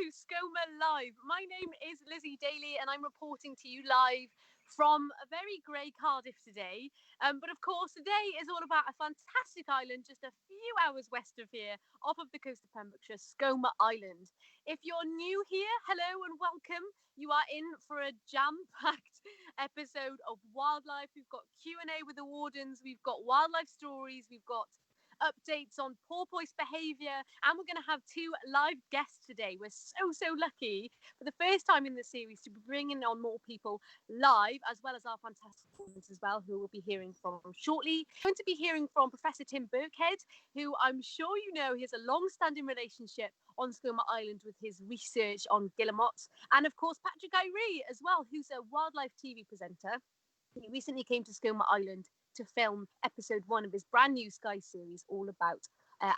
to Skomer Live. My name is Lizzie Daly and I'm reporting to you live from a very grey Cardiff today. But of course, today is all about a fantastic island just a few hours west of here, off of the coast of Pembrokeshire, Skomer Island. If you're new here, hello and welcome. You are in for a jam-packed episode of wildlife. We've got Q&A with the Wardens, we've got wildlife stories, we've got updates on porpoise behaviour, and we're going to have two live guests today. We're so lucky for the first time in the series to be bringing on more people live, as well as our fantastic ones as well, who we'll be hearing from shortly. We're going to be hearing from Professor Tim Birkhead, who I'm sure you know, he has a long-standing relationship on Skomer Island with his research on Guillemots, and of course Patrick Ayree as well, who's a wildlife TV presenter. He recently came to Skomer Island to film episode 1 of his brand new Sky series all about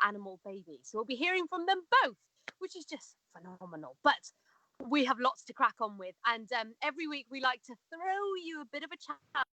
animal babies. So we'll be hearing from them both, which is just phenomenal. But we have lots to crack on with. And every week we like to throw you a bit of a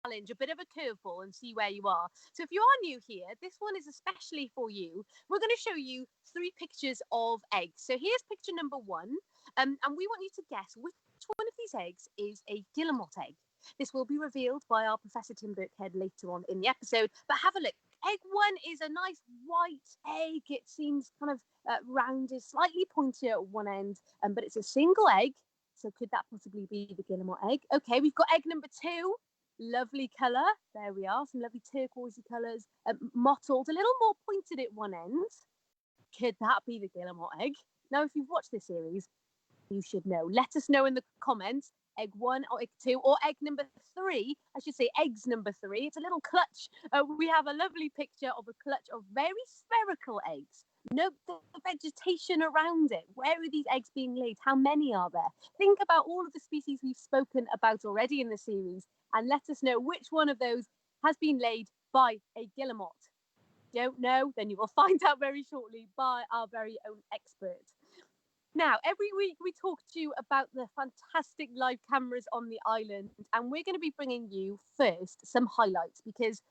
challenge, a bit of a curveball, and see where you are. So if you are new here, this one is especially for you. We're going to show you 3 pictures of eggs. So here's picture number 1. And we want you to guess which one of these eggs is a guillemot egg. This will be revealed by our Professor Tim Birkhead later on in the episode. But have a look. Egg 1 is a nice white egg. It seems kind of rounded, slightly pointy at one end, but it's a single egg. So could that possibly be the guillemot egg? Okay, we've got egg number 2. Lovely colour. There we are. Some lovely turquoisey colours. Mottled, a little more pointed at one end. Could that be the guillemot egg? Now, if you've watched this series, you should know. Let us know in the comments. Egg 1 or egg 2 or egg number 3. I should say eggs number 3. It's a little clutch. We have a lovely picture of a clutch of very spherical eggs. Note the vegetation around it. Where are these eggs being laid? How many are there? Think about all of the species we've spoken about already in the series and let us know which one of those has been laid by a guillemot. Don't know? Then you will find out very shortly by our very own expert. Now, every week we talk to you about the fantastic live cameras on the island, and we're going to be bringing you first some highlights because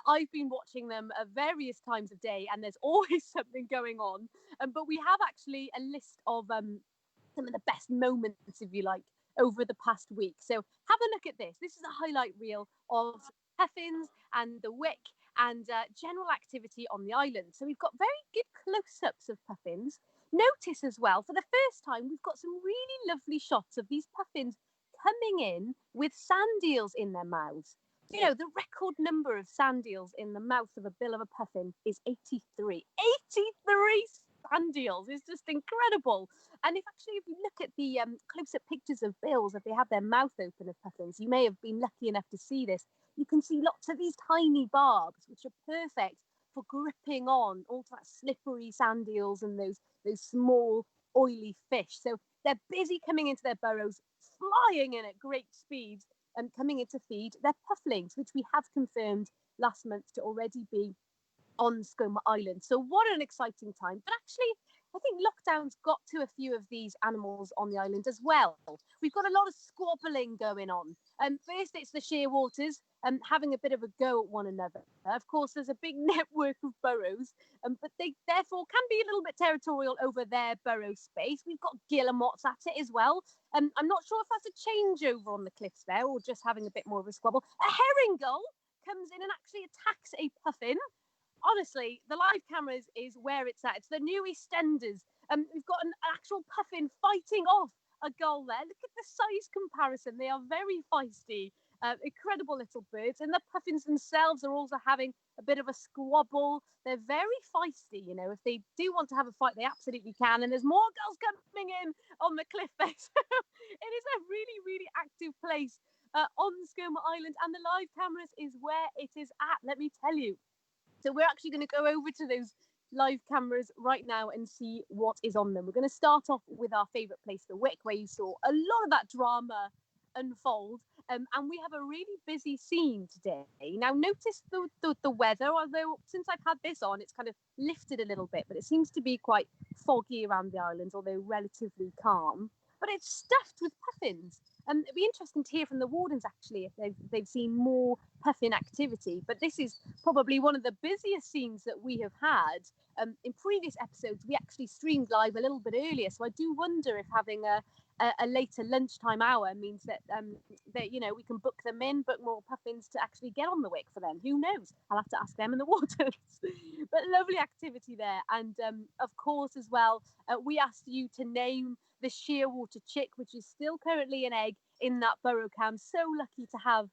I've been watching them at various times of day and there's always something going on. But we have actually a list of some of the best moments, if you like, over the past week. So have a look at this. This is a highlight reel of puffins and the wick and general activity on the island. So we've got very good close-ups of puffins. Notice as well, for the first time, we've got some really lovely shots of these puffins coming in with sand eels in their mouths. You know, the record number of sand eels in the mouth of a bill of a puffin is 83. 83 sand eels is just incredible. And if you look at the close-up pictures of bills, if they have their mouth open of puffins, you may have been lucky enough to see this. You can see lots of these tiny barbs, which are perfect for gripping on all that slippery sand eels and those small oily fish. So they're busy coming into their burrows, flying in at great speeds and coming in to feed their pufflings, which we have confirmed last month to already be on Skomer Island. So what an exciting time. But actually, I think lockdown's got to a few of these animals on the island as well. We've got a lot of squabbling going on. First, it's the shearwaters having a bit of a go at one another. Of course, there's a big network of burrows, but they therefore can be a little bit territorial over their burrow space. We've got guillemots at it as well. I'm not sure if that's a changeover on the cliffs there or just having a bit more of a squabble. A herring gull comes in and actually attacks a puffin. Honestly, the live cameras is where it's at. It's the new EastEnders. We've got an actual puffin fighting off a gull there. Look at the size comparison. They are very feisty. Incredible little birds. And the puffins themselves are also having a bit of a squabble. They're very feisty, you know. If they do want to have a fight, they absolutely can. And there's more gulls coming in on the cliff face. It is a really, really active place on Skomer Island. And the live cameras is where it is at, let me tell you. So we're actually going to go over to those live cameras right now and see what is on them. We're going to start off with our favourite place, the Wick, where you saw a lot of that drama unfold. And we have a really busy scene today. Now, notice the weather, although since I've had this on, it's kind of lifted a little bit, but it seems to be quite foggy around the island, although relatively calm. But it's stuffed with puffins. it'd be interesting to hear from the wardens actually if they've seen more puffin activity. But this is probably one of the busiest scenes that we have had. In previous episodes, we actually streamed live a little bit earlier, so I do wonder if having a later lunchtime hour means that we can book them in, book more puffins to actually get on the wick for them. Who knows? I'll have to ask them in the waters. But lovely activity there, and of course as well, we asked you to name the shearwater chick, which is still currently an egg in that burrow cam. So lucky to have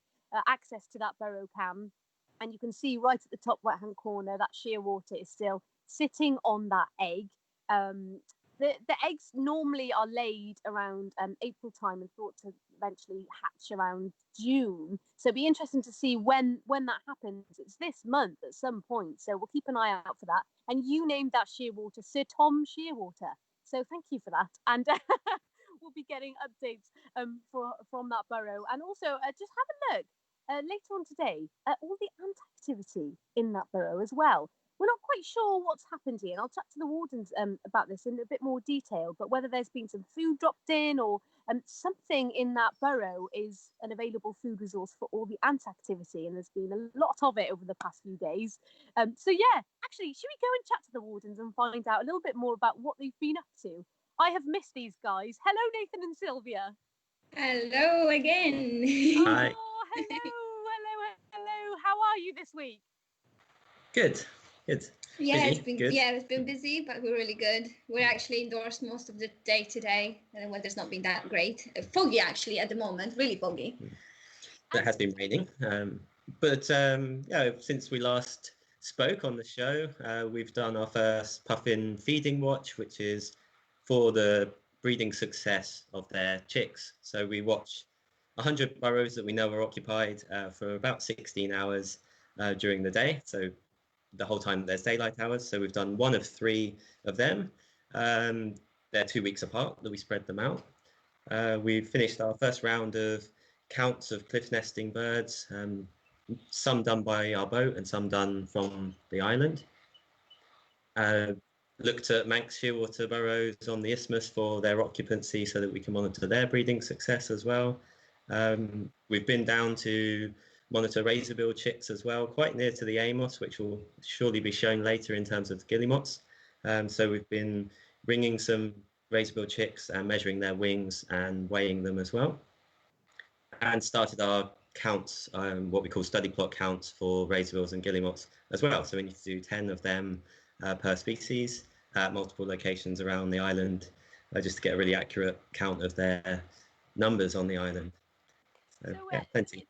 access to that burrow cam, and you can see right at the top right hand corner that shearwater is still sitting on that egg. The eggs normally are laid around April time and thought to eventually hatch around June. So it'll be interesting to see when that happens. It's this month at some point, so we'll keep an eye out for that. And you named that shearwater Sir Tom Shearwater, so thank you for that. And we'll be getting updates from that burrow. And also just have a look later on today at all the ant activity in that burrow as well. We're not quite sure what's happened here, and I'll chat to the wardens about this in a bit more detail, but whether there's been some food dropped in or something in that burrow is an available food resource for all the ant activity, and there's been a lot of it over the past few days. So yeah, actually, should we go and chat to the wardens and find out a little bit more about what they've been up to? I have missed these guys. Hello, Nathan and Sylvia. Hello again. Hi. Oh, hello. How are you this week? Good. Yeah, busy. it's been busy, but we're really good. We're actually indoors most of the day today, and the weather's not been that great. Foggy actually at the moment, really foggy. It has been raining, but since we last spoke on the show, we've done our first puffin feeding watch, which is for the breeding success of their chicks. So we watch 100 burrows that we know are occupied for about 16 hours during the day. So the whole time there's daylight hours. So we've done one of 3 of them. They're 2 weeks apart that we spread them out. We've finished our first round of counts of cliff nesting birds, some done by our boat and some done from the island. Looked at Manx shearwater burrows on the isthmus for their occupancy so that we can monitor their breeding success as well. We've been down to monitor razorbill chicks as well, quite near to the Amos, which will surely be shown later in terms of the Guillemots. So we've been bringing some razorbill chicks and measuring their wings and weighing them as well. And started our counts, what we call study plot counts for razorbills and Guillemots as well. So we need to do 10 of them per species at multiple locations around the island, just to get a really accurate count of their numbers on the island. So yeah, plenty.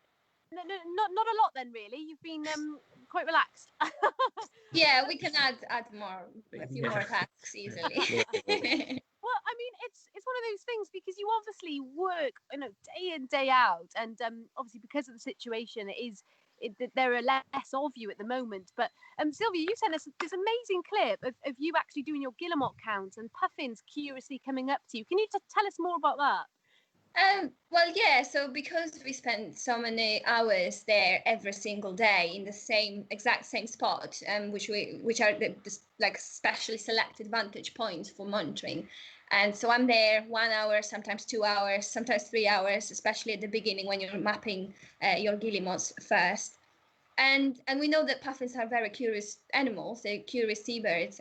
Not a lot then, really. You've been quite relaxed. Yeah, we can add a few more tasks easily. Well, I mean, it's one of those things because you obviously work, day in, day out, and obviously because of the situation, there are less of you at the moment. But Sylvia, you sent us this amazing clip of you actually doing your Guillemot count and puffins curiously coming up to you. Can you tell us more about that? Well, yeah, so because we spent so many hours there every single day in the exact same spot, which are the like specially selected vantage points for monitoring. And so I'm there 1 hour, sometimes 2 hours, sometimes 3 hours, especially at the beginning when you're mapping your Guillemots first. And we know that puffins are very curious animals, they're curious seabirds.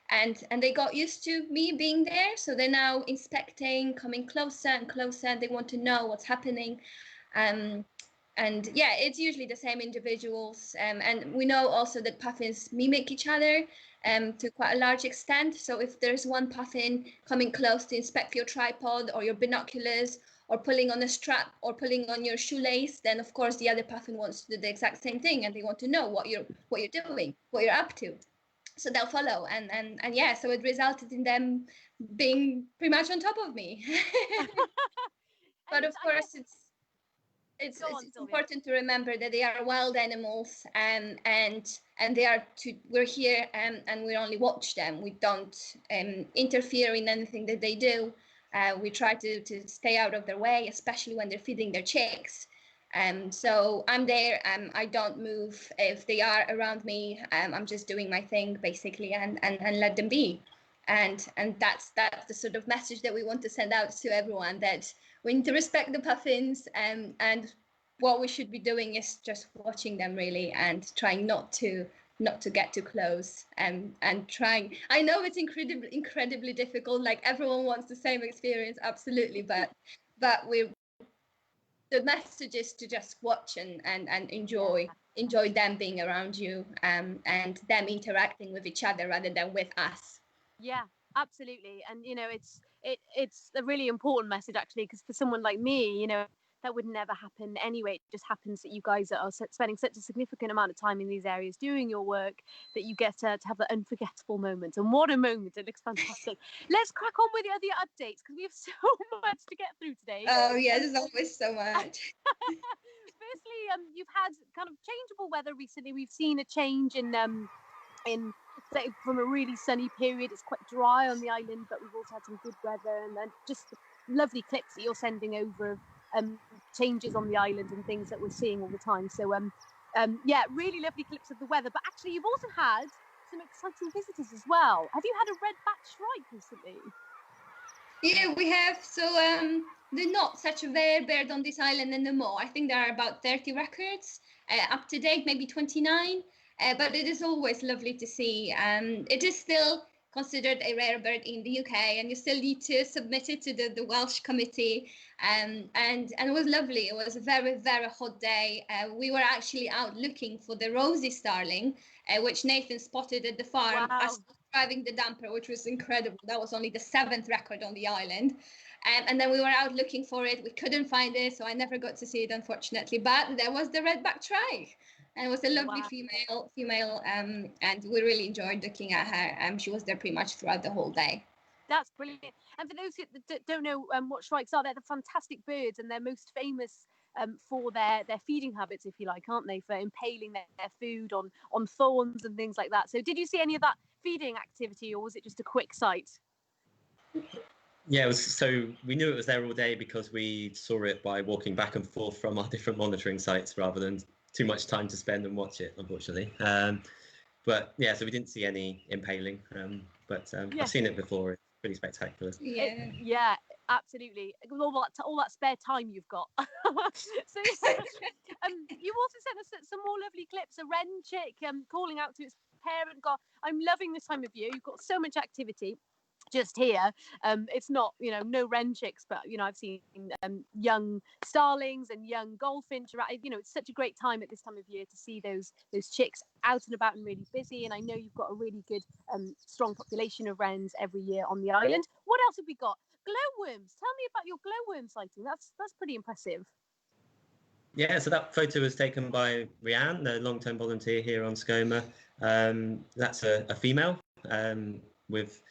And they got used to me being there, so they're now inspecting, coming closer and closer. They want to know what's happening, and yeah, it's usually the same individuals. And we know also that puffins mimic each other to quite a large extent. So if there's one puffin coming close to inspect your tripod or your binoculars, or pulling on a strap or pulling on your shoelace, then of course the other puffin wants to do the exact same thing, and they want to know what you're doing, what you're up to. So they'll follow, and yeah, so it resulted in them being pretty much on top of me. But of course, it's important to remember that they are wild animals, and we're here and we only watch them. We don't interfere in anything that they do. We try to stay out of their way, especially when they're feeding their chicks. So I'm there, I don't move if they are around me. I'm just doing my thing basically and let them be. and that's the sort of message that we want to send out to everyone, that we need to respect the puffins, and what we should be doing is just watching them really, and trying not to get too close, and trying. I know it's incredibly difficult, like everyone wants the same experience, absolutely, but the message is to just watch and enjoy them being around you, and them interacting with each other rather than with us. Yeah, absolutely. And it's a really important message, actually, because for someone like me, that would never happen anyway. It just happens that you guys are spending such a significant amount of time in these areas doing your work that you get to have that unforgettable moment. And what a moment. It looks fantastic. Let's crack on with the other updates, because we have so much to get through today. Oh yeah, there's always so much. Firstly, you've had kind of changeable weather recently. We've seen a change in say, from a really sunny period. It's quite dry on the island, but we've also had some good weather, and then just lovely clips that you're sending over of changes on the island and things that we're seeing all the time. So yeah, really lovely clips of the weather. But actually, you've also had some exciting visitors as well. Have you had a red-backed shrike recently? Yeah, we have. So they're not such a rare bird on this island anymore. I think there are about 30 records up to date, maybe 29. But it is always lovely to see. It is still considered a rare bird in the UK, and you still need to submit it to the Welsh committee. And it was lovely. It was a very, very hot day. We were actually out looking for the rosy starling, which Nathan spotted at the farm. Wow. As driving the dumper, which was incredible. That was only the 7th record on the island. And then we were out looking for it. We couldn't find it, so I never got to see it, unfortunately. But there was the red-backed shrike. And it was a lovely female, and we really enjoyed looking at her. She was there pretty much throughout the whole day. That's brilliant. And for those who don't know what shrikes are, they're the fantastic birds, and they're most famous for their feeding habits, if you like, aren't they? For impaling their food on thorns and things like that. So did you see any of that feeding activity, or was it just a quick sight? Yeah, so we knew it was there all day because we saw it by walking back and forth from our different monitoring sites rather than too much time to spend and watch it, unfortunately. But yeah, so we didn't see any impaling, but I've seen it before. It's pretty spectacular. Yeah, absolutely. All that spare time you've got. So you've also sent us some more lovely clips. A wren chick calling out to its parent. God, I'm loving this time of year. You've got so much activity just here. It's not, no wren chicks, but I've seen young starlings and young goldfinch. It's such a great time at this time of year to see those chicks out and about and really busy. And I know you've got a really good strong population of wrens every year on the island. What else have we got? Glowworms. Tell me about your glowworm sighting. That's pretty impressive. Yeah, so that photo was taken by Rhiannon, the long-term volunteer here on Skomer. That's a female with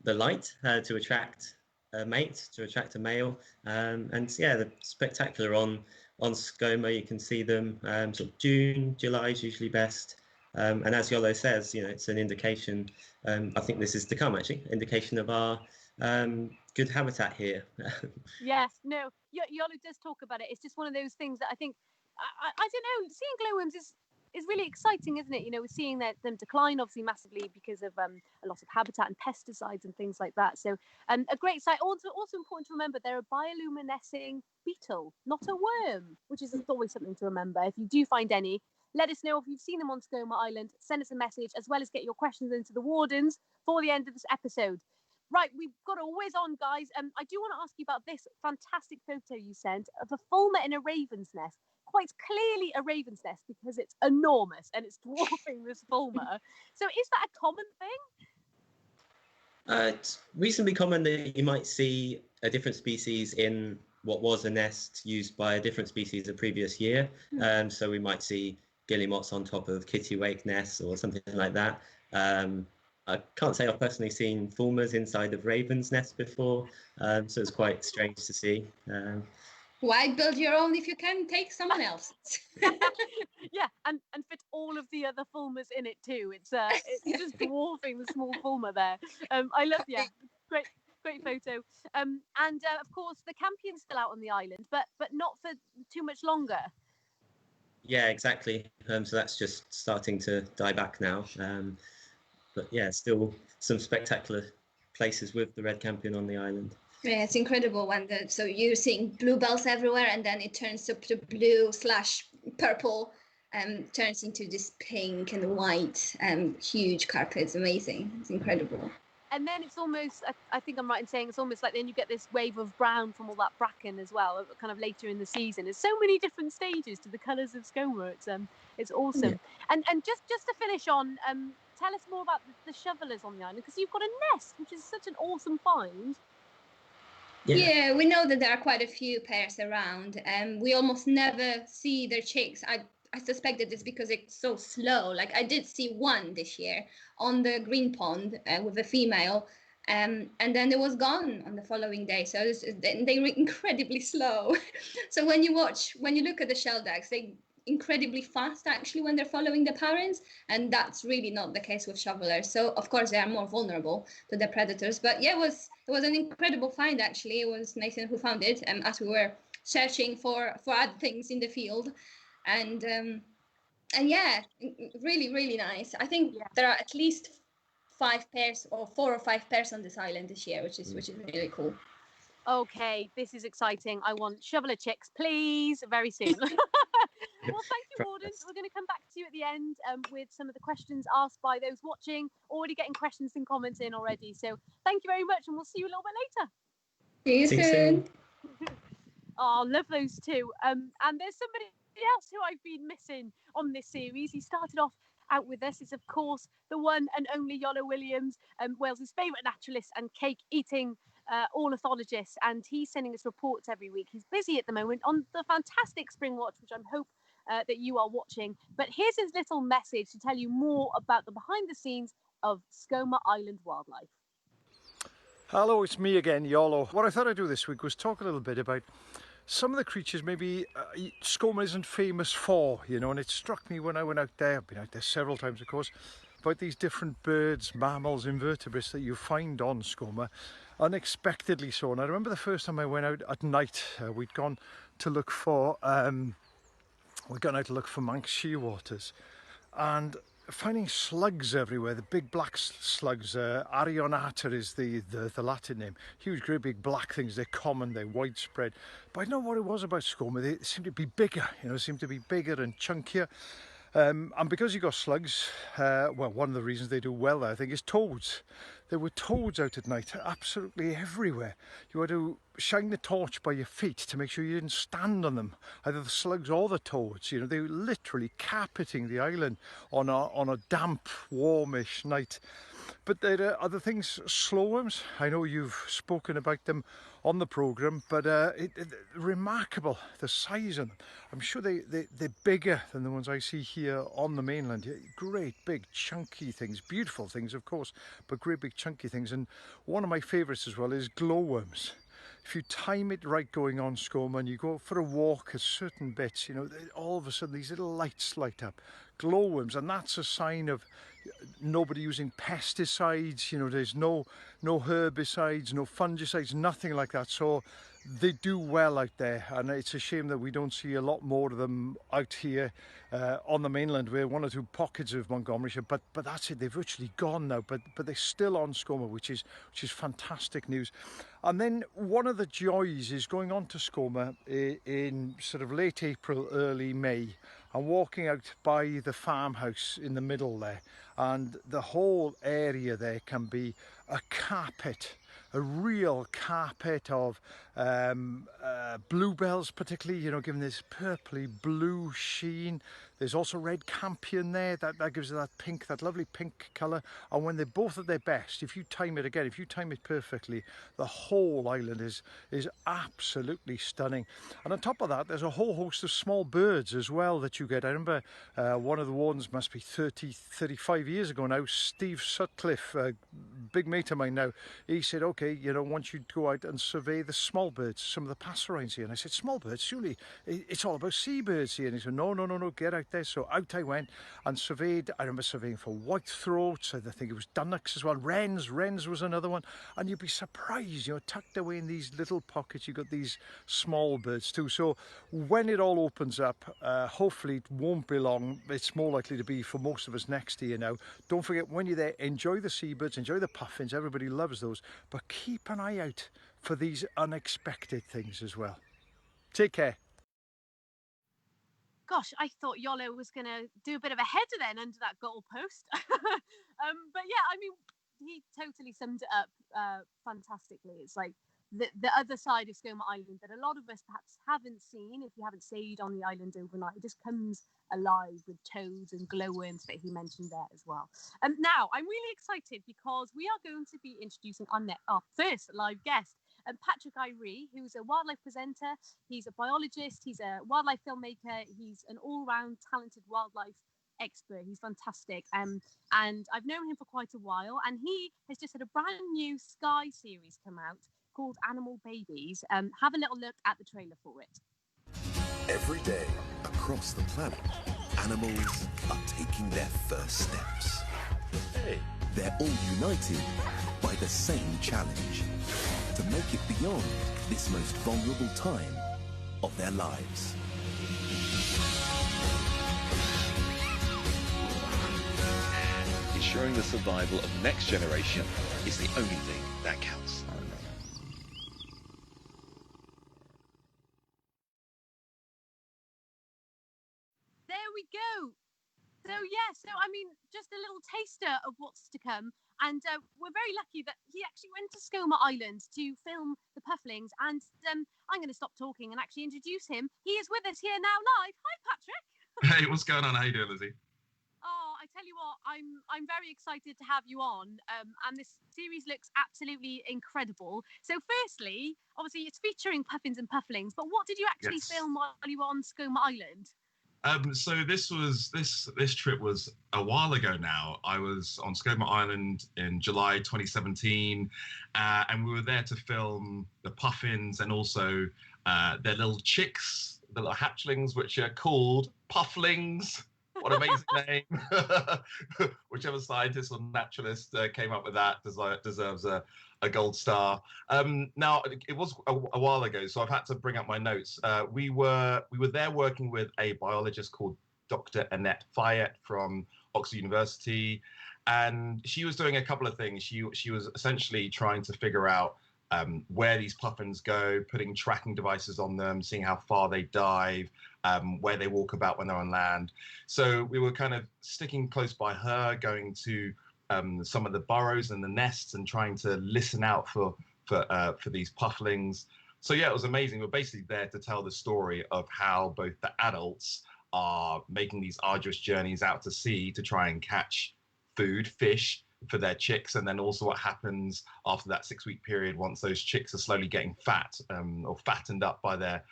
the light to attract a mate, to attract a male. And yeah, they're spectacular on Skomer. You can see them sort of June, July is usually best. And as Iolo says, it's an indication, I think this is to come actually, indication of our good habitat here. Yes, no, Iolo does talk about it. It's just one of those things that I think, I don't know, seeing glowworms is really exciting, isn't it? We're seeing them decline obviously massively because of a lot of habitat and pesticides and things like that. So a great sight. Also important to remember, they're a bioluminescing beetle, not a worm, which is always something to remember. If you do find any, let us know if you've seen them on Skomer Island. Send us a message, as well as get your questions into the Wardens for the end of this episode. Right, we've got to whiz on, guys. I do want to ask you about this fantastic photo you sent of a fulmar in a raven's nest. Quite clearly a raven's nest because it's enormous and it's dwarfing this fulmar. So is that a common thing? It's reasonably common that you might see a different species in what was a nest used by a different species the previous year. So we might see guillemots on top of kittiwake nests or something like that. I can't say I've personally seen fulmars inside of ravens' nests before, so it's quite strange to see. Why build your own if you can take someone else's? Yeah, and fit all of the other fulmars in it too. It's just dwarfing the small fulmar there. I love, great photo. And of course the campion's still out on the island, but not for too much longer. Yeah, exactly. So that's just starting to die back now. But yeah, still some spectacular places with the red campion on the island. Yeah, it's incredible when so you're seeing bluebells everywhere, and then it turns up to blue/purple, turns into this pink and white, huge carpet. It's amazing. It's incredible. And then it's almost, I think I'm right in saying it's almost like then you get this wave of brown from all that bracken as well, kind of later in the season. There's so many different stages to the colours of Skomer. It's awesome. Yeah. And just to finish on, tell us more about the shovelers on the island, because you've got a nest, which is such an awesome find. Yeah, we know that there are quite a few pairs around, and we almost never see their chicks. I suspect that it's because it's so slow. Like, I did see one this year on the green pond with a female, and then it was gone on the following day. So they were incredibly slow. So when you look at the shelducks, they incredibly fast actually when they're following the parents, and that's really not the case with shovelers. So of course they are more vulnerable to the predators. But yeah, it was an incredible find actually. It was Nathan who found it, as we were searching for other things in the field. And yeah, really, really nice. I think there are at least 5 pairs or 4 or 5 pairs on this island this year, which is really cool. Okay, this is exciting. I want shoveler chicks, please, very soon. Well, thank you, Wardens. We're going to come back to you at the end with some of the questions asked by those watching. Already getting questions and comments in already. So thank you very much, and we'll see you a little bit later. See you soon. Oh, love those two. And there's somebody else who I've been missing on this series. He started off out with us is, of course, the one and only Iolo Williams, Wales's favourite naturalist and cake-eating ornithologist, and he's sending us reports every week. He's busy at the moment on the fantastic Spring Watch, which I hope that you are watching. But here's his little message to tell you more about the behind-the-scenes of Skomer Island wildlife. Hello, it's me again, Iolo. What I thought I'd do this week was talk a little bit about some of the creatures maybe Skomer isn't famous for, you know, and it struck me when I went out there, I've been out there several times of course, about these different birds, mammals, invertebrates that you find on Skomer, unexpectedly so. And I remember the first time I went out at night, we'd gone to look for Manx shearwaters, and finding slugs everywhere, the big black slugs. Aryee is the Latin name. Huge, great big black things. They're common, they're widespread. But I don't know what it was about Skomer. They seem to be bigger, you know, seem to be bigger and chunkier. And because you got slugs, well, one of the reasons they do well there, I think, is toads. There were toads out at night, absolutely everywhere. You had to shine the torch by your feet to make sure you didn't stand on them, either the slugs or the toads. You know, they were literally carpeting the island on a damp, warmish night. But there are other things, slowworms. I know you've spoken about them on the programme, but remarkable, the size of them. I'm sure they're bigger than the ones I see here on the mainland. Great big chunky things, beautiful things of course, but great big chunky things. And one of my favourites as well is glowworms. If you time it right going on Skomer and you go for a walk at certain bits, you know, all of a sudden these little lights light up, glowworms, and that's a sign of nobody using pesticides. You know, there's no herbicides, no fungicides, nothing like that. So they do well out there, and it's a shame that we don't see a lot more of them out here on the mainland. We're 1 or 2 pockets of Montgomeryshire, but that's it. They're virtually gone now, but they're still on Skomer, which is fantastic news. And then one of the joys is going on to Skomer in sort of late April, early May, and walking out by the farmhouse in the middle there, and the whole area there can be a carpet, a real carpet of bluebells, particularly, you know, giving this purpley blue sheen. There's also red campion there, that gives it that pink, that lovely pink colour. And when they're both at their best, if you time it perfectly, the whole island is absolutely stunning. And on top of that, there's a whole host of small birds as well that you get. I remember one of the wardens, must be 35 years ago now, Steve Sutcliffe, a big mate of mine now, he said, okay, you know, once you go out and survey the small birds, some of the passerines here. And I said, small birds, surely it's all about seabirds here. And he said, no, get out get there. So out I went and surveyed. I remember surveying for whitethroats. I think it was dunnocks as well. Wrens was another one. And you'd be surprised, you know, tucked away in these little pockets, you've got these small birds too. So when it all opens up, hopefully it won't be long. It's more likely to be for most of us next year now. Don't forget, when you're there, enjoy the seabirds, enjoy the puffins. Everybody loves those. But keep an eye out for these unexpected things as well. Take care. Gosh, I thought Iolo was going to do a bit of a header then under that goalpost. But yeah, I mean, he totally summed it up fantastically. It's like the other side of Skomer Island that a lot of us perhaps haven't seen if you haven't stayed on the island overnight. It just comes alive with toads and glowworms that he mentioned there as well. Now, I'm really excited because we are going to be introducing our first live guest. Patrick Ayree, who's a wildlife presenter, he's a biologist, he's a wildlife filmmaker, he's an all-round talented wildlife expert. He's fantastic. And I've known him for quite a while, and he has just had a brand new Sky series come out called Animal Babies. Have a little look at the trailer for it. Every day across the planet, animals are taking their first steps. Hey. They're all united by the same challenge: to make it beyond this most vulnerable time of their lives. Ensuring the survival of the next generation is the only thing that counts. There we go. So I mean, just a little taster of what's to come. And we're very lucky that he actually went to Skomer Island to film the Pufflings. And I'm going to stop talking and actually introduce him. He is with us here now live. Hi, Patrick. Hey, what's going on? How you doing, Lizzie? Oh, I tell you what, I'm very excited to have you on. And this series looks absolutely incredible. So firstly, obviously it's featuring puffins and pufflings, but what did you actually film while you were on Skomer Island? So this trip was a while ago now. I was on Skomer Island in July 2017, and we were there to film the puffins and also their little chicks, the little hatchlings, which are called pufflings. What an amazing name. Whichever scientist or naturalist came up with that deserves a gold star. Now, it was a while ago, so I've had to bring up my notes. We were there working with a biologist called Dr. Annette Fayette from Oxford University, and she was doing a couple of things. She was essentially trying to figure out where these puffins go, putting tracking devices on them, seeing how far they dive, where they walk about when they're on land. So we were kind of sticking close by her, going to some of the burrows and the nests and trying to listen out for these pufflings. So yeah, it was amazing. We're basically there to tell the story of how both the adults are making these arduous journeys out to sea to try and catch food, fish, for their chicks, and then also what happens after that 6-week period once those chicks are slowly getting fat or fattened up by their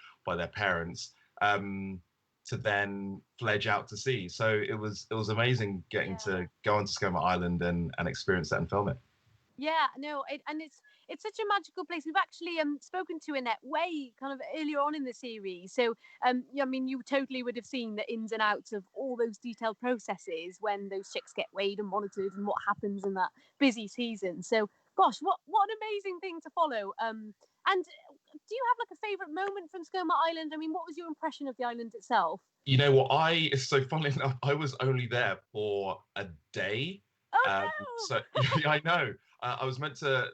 parents to then fledge out to sea. So it was amazing getting to go onto Skomer Island and experience that and film it. Yeah, no, it's such a magical place. We've actually spoken to Annette way kind of earlier on in the series. So, I mean, you totally would have seen the ins and outs of all those detailed processes when those chicks get weighed and monitored and what happens in that busy season. So, gosh, what an amazing thing to follow. And do you have like a favourite moment from Skomer Island? I mean, what was your impression of the island itself? You know what, so funnily enough, I was only there for a day. Oh, no. So yeah, I know. I was meant to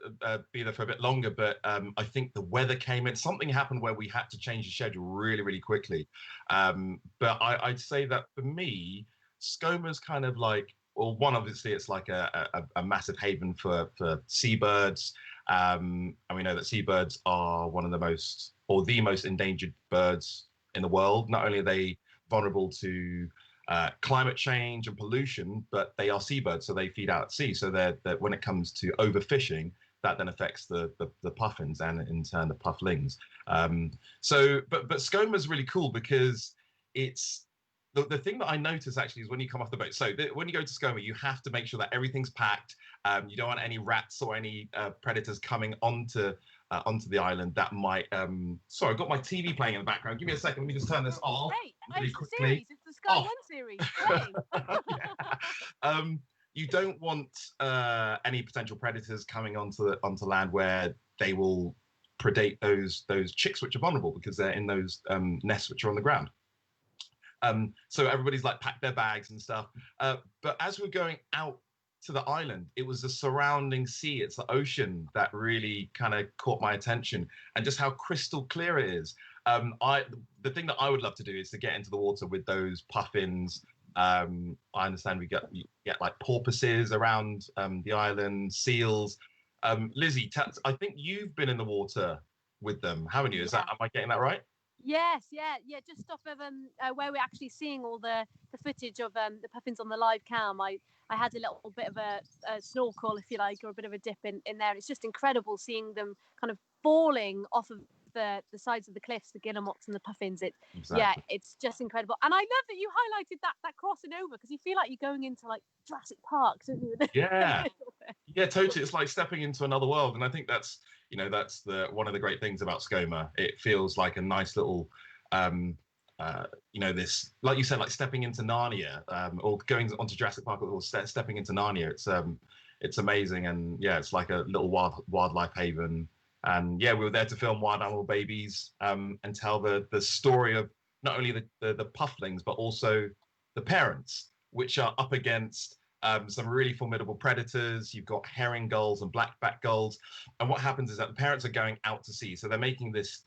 be there for a bit longer, but I think the weather came in. Something happened where we had to change the schedule really, really quickly. But I'd say that for me, Skomer's kind of like, well, one, obviously, it's like a massive haven for seabirds. And we know that seabirds are one of the most endangered birds in the world. Not only are they vulnerable to climate change and pollution, but they are seabirds, so they feed out at sea. So that when it comes to overfishing, that then affects the puffins and in turn the pufflings. But Skomer's really cool because it's the thing that I notice actually is when you come off the boat. So when you go to Skomer, you have to make sure that everything's packed. You don't want any rats or any predators coming onto the island that might. Sorry, I've got my TV playing in the background. Give me a second. Let me just turn this off. Hey, really it's quickly. a series. It's the Sky One series. Hey. You don't want any potential predators coming onto land where they will predate those chicks which are vulnerable because they're in those nests which are on the ground. So everybody's like packed their bags and stuff. But as we're going out to the island, it was the surrounding sea, it's the ocean that really kind of caught my attention, and just how crystal clear it is. The thing that I would love to do is to get into the water with those puffins. I understand we get like porpoises around the island, seals. Lizzie, I think you've been in the water with them, haven't you? Am I getting that right? Yes, yeah. Just off of where we're actually seeing all the footage of the puffins on the live cam. I had a little bit of a snorkel, if you like, or a bit of a dip in there. It's just incredible seeing them kind of falling off of the sides of the cliffs, the guillemots and the puffins. It's just incredible. And I love that you highlighted that crossing over, because you feel like you're going into like Jurassic Park, don't you? Yeah, totally. It's like stepping into another world, and I think that's one of the great things about Skomer. It feels like a nice little this, like you said, like stepping into Narnia, or going onto Jurassic Park, or stepping into Narnia. It's amazing, and it's like a little wildlife haven. And we were there to film wild animal babies, and tell the story of not only the pufflings but also the parents, which are up against some really formidable predators. You've got herring gulls and blackback gulls, and what happens is that the parents are going out to sea, so they're making this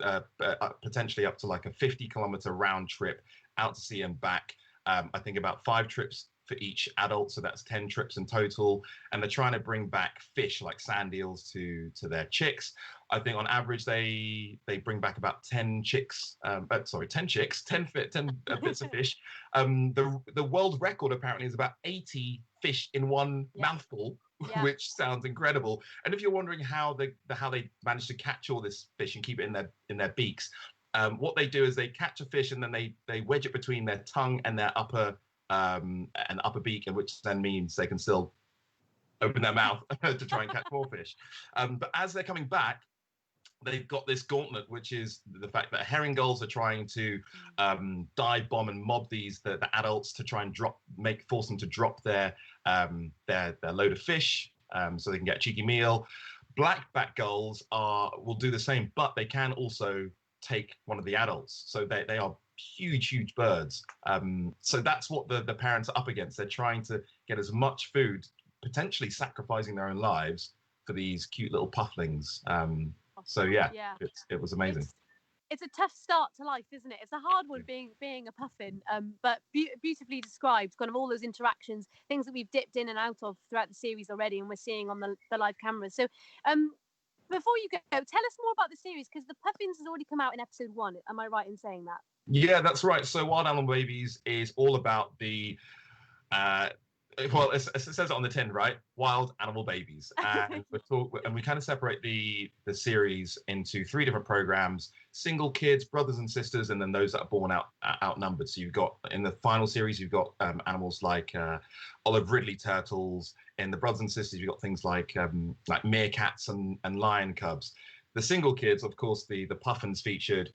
potentially up to like a 50-kilometer round trip out to sea and back. I think about 5 trips for each adult, so that's 10 trips in total, and they're trying to bring back fish like sand eels to their chicks. I think on average they bring back about 10 chicks, 10 bits of fish. The world record apparently is about 80 fish in one mouthful, which sounds incredible. And if you're wondering how they manage to catch all this fish and keep it in their beaks, what they do is they catch a fish and then they wedge it between their tongue and their upper beak, and which then means they can still open their mouth to try and catch more fish. But as they're coming back, they've got this gauntlet, which is the fact that herring gulls are trying to dive bomb and mob the adults to try and force them to drop their load of fish, so they can get a cheeky meal. Blackback gulls will do the same, but they can also take one of the adults. So they are huge birds. So that's what the parents are up against. They're trying to get as much food, potentially sacrificing their own lives for these cute little pufflings. It was amazing. It's a tough start to life, isn't it? It's a hard one being a puffin, but beautifully described, kind of all those interactions, things that we've dipped in and out of throughout the series already, and we're seeing on the live cameras. So before you go, tell us more about the series, because the puffins has already come out in episode 1. Am I right in saying that? Yeah, that's right. So Wild Animal Babies is all about the it says it on the tin, right? Wild animal babies, and we kind of separate the series into 3 different programs: single kids, brothers and sisters, and then those that are born outnumbered. So you've got, in the final series, you've got animals like olive ridley turtles. In the brothers and sisters, you've got things like meerkats and lion cubs. The single kids, of course, the puffins featured.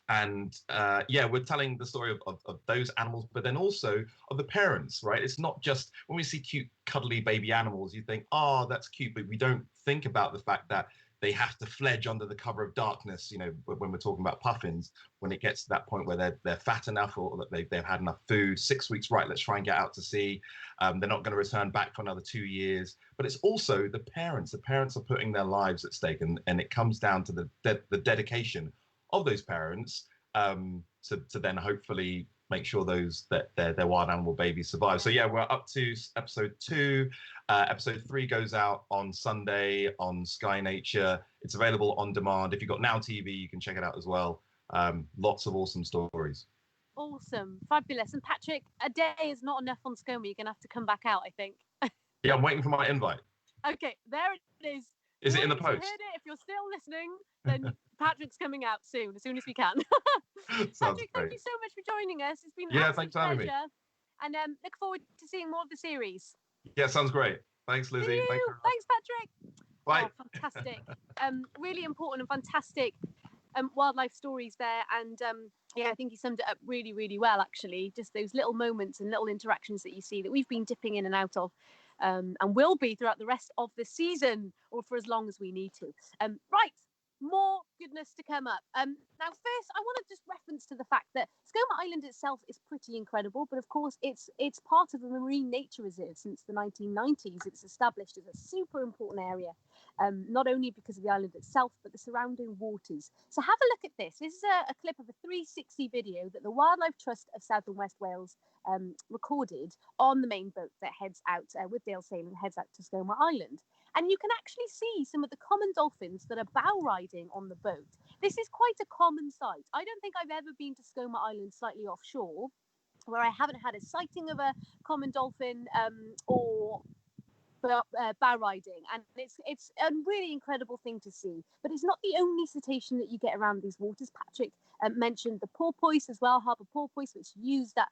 And we're telling the story of those animals, but then also of the parents, right? It's not just when we see cute, cuddly baby animals, you think, oh, that's cute, but we don't think about the fact that they have to fledge under the cover of darkness. When we're talking about puffins, when it gets to that point where they're fat enough, or that they've had enough food, 6 weeks, right, let's try and get out to sea. They're not going to return back for another 2 years. But it's also the parents. The parents are putting their lives at stake, and it comes down to the dedication of those parents to then hopefully make sure that their wild animal babies survive. So we're up to episode 2. Episode 3 goes out on Sunday on Sky Nature. It's available on demand. If you've got Now TV, you can check it out as well. Lots of awesome stories. Awesome, fabulous. And Patrick, a day is not enough on Skomer. You're gonna have to come back out, I think. Yeah, I'm waiting for my invite. Okay, there it is. Is it in the post? If you're still listening, then Patrick's coming out soon as we can. Patrick, thank you so much for joining us. It's been thanks for having me. And look forward to seeing more of the series. Yeah, sounds great. Thanks, Lizzie. Thanks, Patrick. Bye. Oh, fantastic. Really important and fantastic wildlife stories there, and yeah, I think he summed it up really, really well, actually. Just those little moments and little interactions that you see that we've been dipping in and out of, and will be throughout the rest of the season, or for as long as we need to. Right, more goodness to come up. Now, first, I want to just reference to the fact that Skomer Island itself is pretty incredible, but of course, it's part of a marine nature reserve since the 1990s. It's established as a super important area, not only because of the island itself, but the surrounding waters. So have a look at this. This is a clip of a 360 video that the Wildlife Trust of South and West Wales recorded on the main boat that heads out with Dale Sail and heads out to Skomer Island. And you can actually see some of the common dolphins that are bow riding on the boat. This is quite a common sight. I don't think I've ever been to Skomer Island slightly offshore where I haven't had a sighting of a common dolphin or bow riding, and it's a really incredible thing to see. But it's not the only cetacean that you get around these waters. Patrick mentioned the porpoise as well, Harbour Porpoise, which use that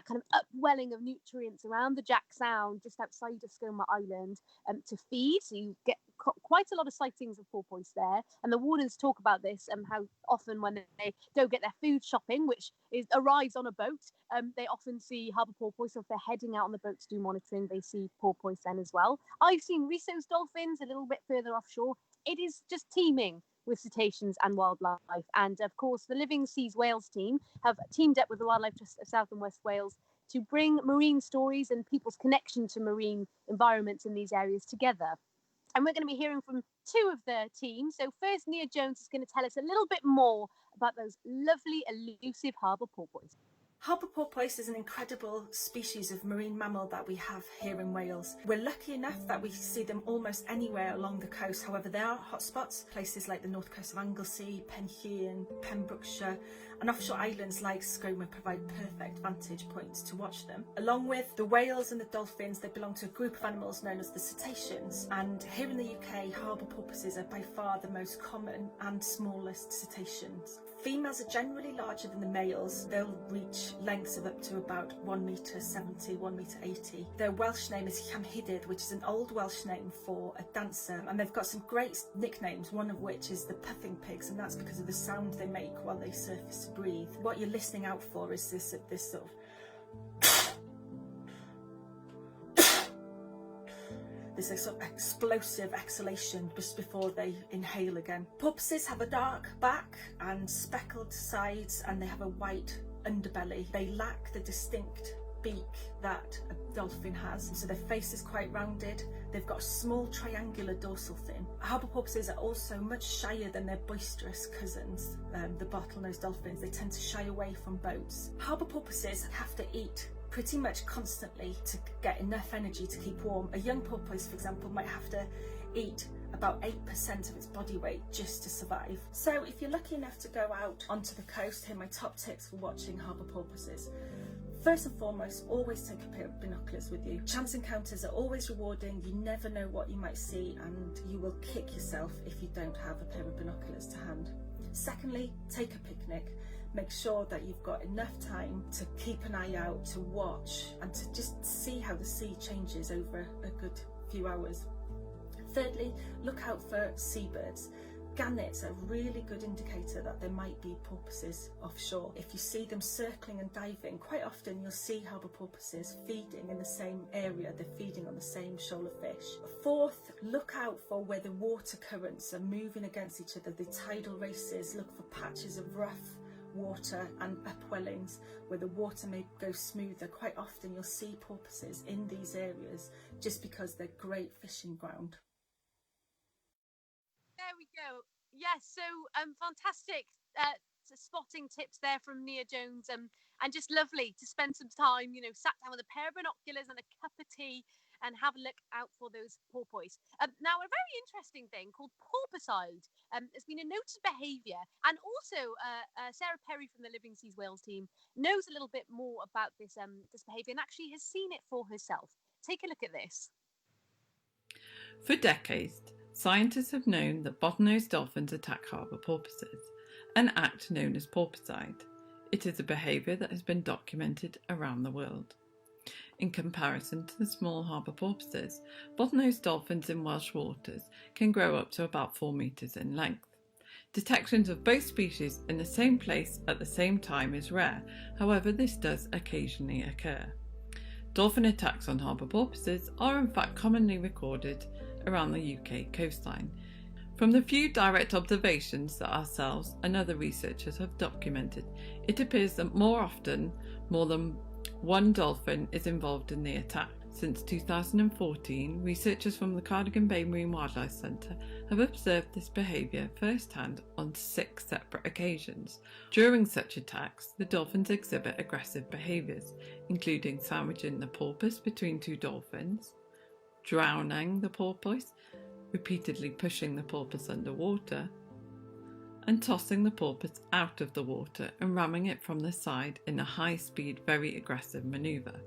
kind of upwelling of nutrients around the Jack Sound just outside of Skomer Island to feed. So you get quite a lot of sightings of porpoise there, and the wardens talk about this and how often when they go get their food shopping, which arrives on a boat, they often see Harbour Porpoise. So if they're heading out on the boat to do monitoring, they see porpoise then as well. I've seen Risso's dolphins a little bit further offshore. It is just teeming with cetaceans and wildlife. And of course, the Living Seas Wales team have teamed up with the Wildlife Trust of South and West Wales to bring marine stories and people's connection to marine environments in these areas together. And we're going to be hearing from two of the teams. So first, Nia Jones is going to tell us a little bit more about those lovely, elusive harbour porpoises. Harbour porpoise is an incredible species of marine mammal that we have here in Wales. We're lucky enough that we see them almost anywhere along the coast. However, there are hotspots, places like the north coast of Anglesey, Penllyn, Pembrokeshire, and offshore islands like Skomer provide perfect vantage points to watch them. Along with the whales and the dolphins, they belong to a group of animals known as the cetaceans. And here in the UK, harbour porpoises are by far the most common and smallest cetaceans. Females are generally larger than the males. They'll reach lengths of up to about 1 metre 70, 1 metre 80. Their Welsh name is Llanhydid, which is an old Welsh name for a dancer, and they've got some great nicknames, one of which is the puffing pigs, and that's because of the sound they make while they surface to breathe. What you're listening out for is this sort of this sort of explosive exhalation just before they inhale again. Porpoises have a dark back and speckled sides, and they have a white underbelly. They lack the distinct beak that a dolphin has, so their face is quite rounded. They've got a small triangular dorsal fin. Harbour porpoises are also much shyer than their boisterous cousins, the bottlenose dolphins. They tend to shy away from boats. Harbour porpoises have to eat pretty much constantly to get enough energy to keep warm. A young porpoise, for example, might have to eat about 8% of its body weight just to survive. So if you're lucky enough to go out onto the coast, here are my top tips for watching harbour porpoises. First and foremost, always take a pair of binoculars with you. Chance encounters are always rewarding. You never know what you might see, and you will kick yourself if you don't have a pair of binoculars to hand. Secondly, take a picnic. Make sure that you've got enough time to keep an eye out, to watch, and to just see how the sea changes over a good few hours. Thirdly, look out for seabirds. Gannets are a really good indicator that there might be porpoises offshore. If you see them circling and diving, quite often you'll see harbour porpoises feeding in the same area. They're feeding on the same shoal of fish. Fourth, look out for where the water currents are moving against each other, the tidal races. Look for patches of rough water and upwellings where the water may go smoother. Quite often you'll see porpoises in these areas just because they're great fishing ground. There we go. Yes, so fantastic spotting tips there from Nia Jones, and just lovely to spend some time, sat down with a pair of binoculars and a cup of tea and have a look out for those porpoise. Now, a very interesting thing called porpocide has been a noted behaviour, and also Sarah Perry from the Living Seas Wales team knows a little bit more about this behaviour and actually has seen it for herself. Take a look at this. For decades, scientists have known that bottlenose dolphins attack harbour porpoises, an act known as porpocide. It is a behaviour that has been documented around the world. In comparison to the small harbour porpoises, bottlenose dolphins in Welsh waters can grow up to about 4 metres in length. Detections of both species in the same place at the same time is rare, however this does occasionally occur. Dolphin attacks on harbour porpoises are in fact commonly recorded around the UK coastline. From the few direct observations that ourselves and other researchers have documented, it appears that more than one dolphin is involved in the attack. Since 2014, researchers from the Cardigan Bay Marine Wildlife Centre have observed this behaviour firsthand on 6 separate occasions. During such attacks, the dolphins exhibit aggressive behaviours, including sandwiching the porpoise between 2 dolphins, drowning the porpoise, repeatedly pushing the porpoise underwater, and tossing the porpoise out of the water and ramming it from the side in a high-speed, very aggressive manoeuvre.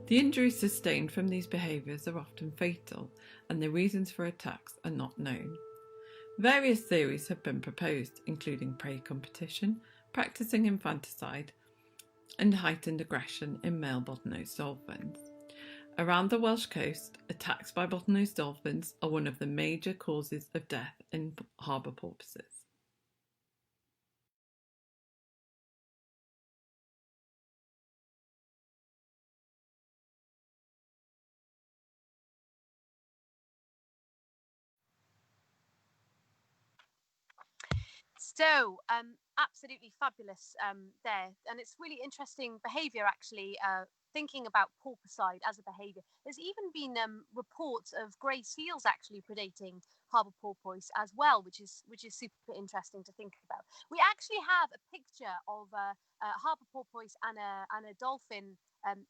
The injuries sustained from these behaviours are often fatal, and the reasons for attacks are not known. Various theories have been proposed, including prey competition, practising infanticide, and heightened aggression in male bottlenose dolphins. Around the Welsh coast, attacks by bottlenose dolphins are one of the major causes of death in harbour porpoises. So, absolutely fabulous there. And it's really interesting behaviour, actually, thinking about porpocide as a behaviour. There's even been reports of grey seals actually predating harbour porpoise as well, which is super interesting to think about. We actually have a picture of a harbour porpoise and a dolphin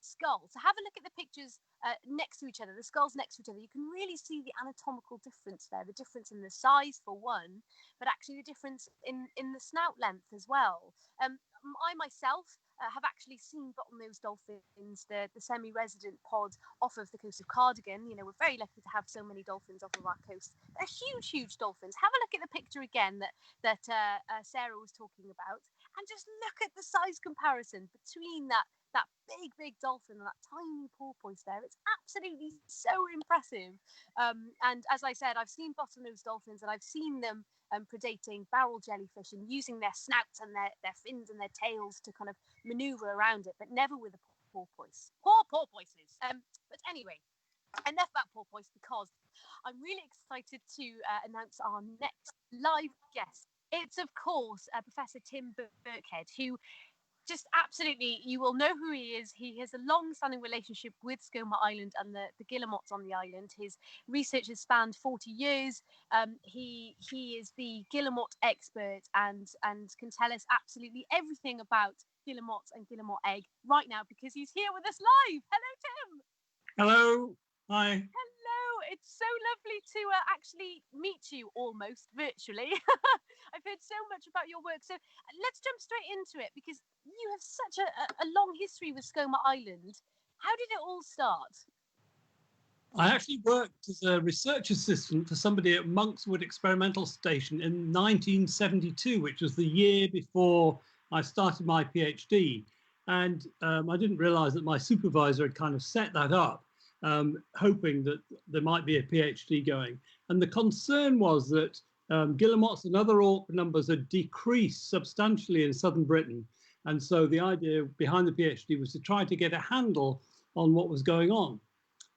skull. So have a look at the pictures next to each other, the skulls next to each other. You can really see the anatomical difference there, the difference in the size for one, but actually the difference in the snout length as well. I myself have actually seen bottlenose dolphins, the semi-resident pod off of the coast of Cardigan. You know, we're very lucky to have so many dolphins off of our coast. They're huge, huge dolphins. Have a look at the picture again that Sarah was talking about, and just look at the size comparison between that big dolphin and that tiny porpoise there. It's absolutely so impressive. And as I said, I've seen bottlenose dolphins, and I've seen them predating barrel jellyfish and using their snouts and their fins and their tails to kind of maneuver around it, but never with a porpoise. Poor porpoises. But anyway, enough about porpoise, because I'm really excited to announce our next live guest. It's, of course, Professor Tim Birkhead, who just absolutely, you will know who he is. He has a long-standing relationship with Skomer Island and the Guillemots on the island. His research has spanned 40 years. He is the Guillemot expert and can tell us absolutely everything about Guillemots and Guillemot egg right now, because he's here with us live. Hello, Tim. Hello. Hi. Hello. It's so lovely to actually meet you almost virtually. I've heard so much about your work. So let's jump straight into it, because you have such a long history with Skomer Island. How did it all start? I actually worked as a research assistant for somebody at Monkswood Experimental Station in 1972, which was the year before I started my PhD. And I didn't realise that my supervisor had kind of set that up, hoping that there might be a PhD going. And the concern was that Guillemots and other auk numbers had decreased substantially in southern Britain. And so the idea behind the PhD was to try to get a handle on what was going on.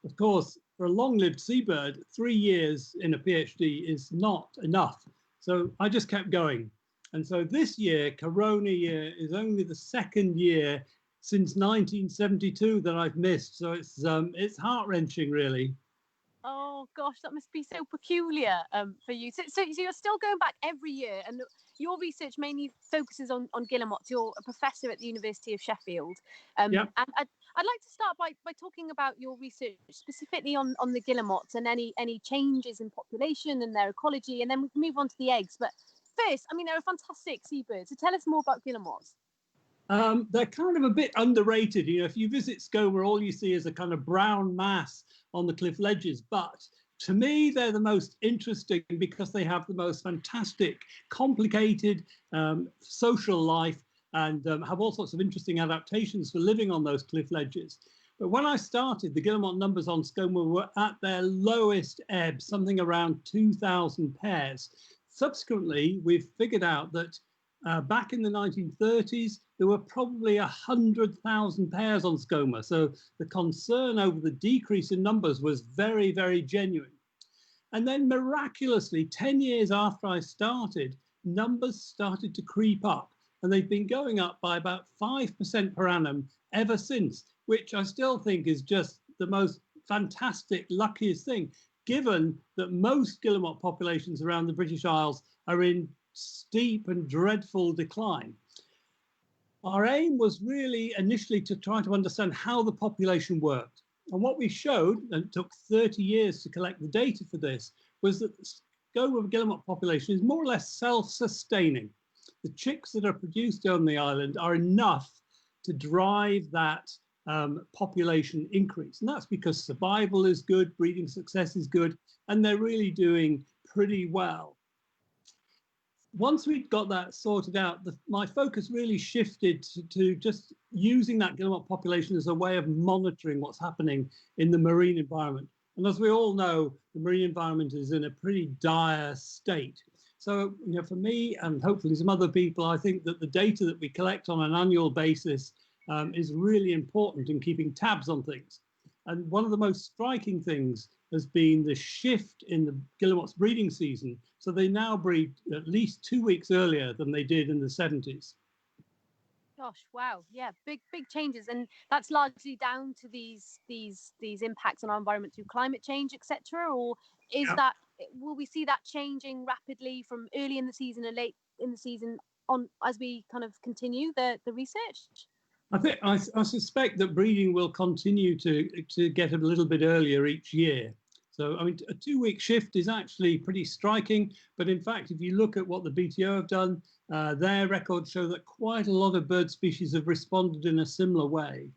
Of course, for a long-lived seabird, 3 years in a PhD is not enough. So I just kept going. And so this year, Corona year, is only the second year since 1972 that I've missed. So it's heart-wrenching, really. Oh gosh, that must be so peculiar for you. So you're still going back every year, and your research mainly focuses on guillemots. You're a professor at the University of Sheffield. Yep. And I'd like to start by talking about your research specifically on the guillemots and any changes in population and their ecology, and then we can move on to the eggs. But first, I mean, they're a fantastic seabird. So tell us more about guillemots. They're kind of a bit underrated. You know, if you visit Skomer, all you see is a kind of brown mass on the cliff ledges. But to me, they're the most interesting because they have the most fantastic, complicated social life and have all sorts of interesting adaptations for living on those cliff ledges. But when I started, the guillemot numbers on Skomer were at their lowest ebb, something around 2,000 pairs. Subsequently, we've figured out that back in the 1930s, there were probably 100,000 pairs on Skomer. So the concern over the decrease in numbers was very, very genuine. And then miraculously, 10 years after I started, numbers started to creep up. And they've been going up by about 5% per annum ever since, which I still think is just the most fantastic, luckiest thing, given that most guillemot populations around the British Isles are in steep and dreadful decline. Our aim was really initially to try to understand how the population worked. And what we showed, and it took 30 years to collect the data for this, was that the Skomer guillemot population is more or less self-sustaining. The chicks that are produced on the island are enough to drive that population increase. And that's because survival is good, breeding success is good, and they're really doing pretty well. Once we'd got that sorted out, my focus really shifted to just using that guillemot population as a way of monitoring what's happening in the marine environment. And as we all know, the marine environment is in a pretty dire state. So, you know, for me and hopefully some other people, I think that the data that we collect on an annual basis is really important in keeping tabs on things. And one of the most striking things has been the shift in the guillemots breeding season. So they now breed at least 2 weeks earlier than they did in the 70s. Gosh, wow, yeah, big changes, and that's largely down to these impacts on our environment through climate change, etc. Or is that, will we see that changing rapidly from early in the season and late in the season on as we kind of continue the research? I suspect that breeding will continue to get a little bit earlier each year. So, I mean, a 2-week shift is actually pretty striking. But in fact, if you look at what the BTO have done, their records show that quite a lot of bird species have responded in a similar way.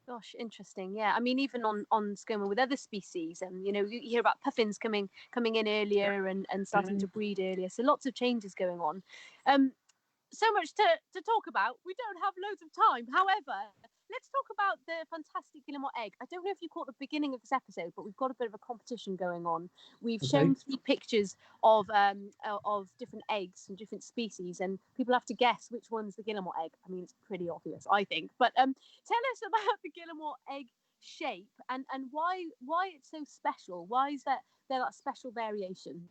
Gosh, interesting. Yeah, I mean, even on Skomer with other species, and you know, you hear about puffins coming in earlier and starting to breed earlier. So lots of changes going on. So much to talk about. We don't have loads of time. However, let's talk about the fantastic guillemot egg. I don't know if you caught the beginning of this episode, but we've got a bit of a competition going on. We've shown 3 pictures of different eggs from different species, and people have to guess which one's the guillemot egg. I mean, it's pretty obvious, I think. But tell us about the guillemot egg shape and why it's so special. Why is there that special variation?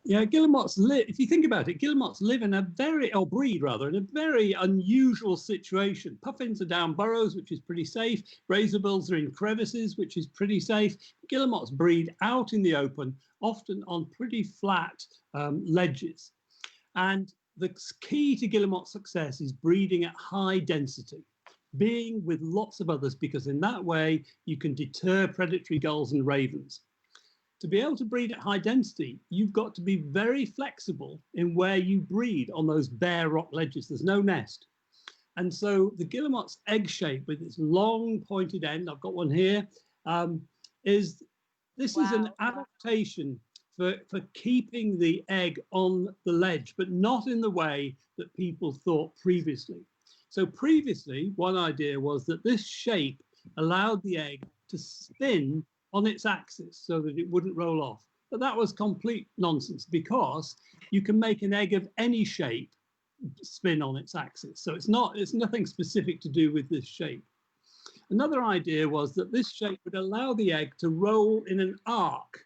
Yeah, guillemots live, if you think about it, guillemots live in a breed in a very unusual situation. Puffins are down burrows, which is pretty safe. Razorbills are in crevices, which is pretty safe. Guillemots breed out in the open, often on pretty flat ledges. And the key to guillemot success is breeding at high density, being with lots of others, because in that way you can deter predatory gulls and ravens. To be able to breed at high density, you've got to be very flexible in where you breed on those bare rock ledges. There's no nest. And so the guillemot's egg shape with its long pointed end, I've got one here, is an adaptation for keeping the egg on the ledge, but not in the way that people thought previously. So previously, one idea was that this shape allowed the egg to spin on its axis so that it wouldn't roll off. But that was complete nonsense, because you can make an egg of any shape spin on its axis. So it's nothing specific to do with this shape. Another idea was that this shape would allow the egg to roll in an arc.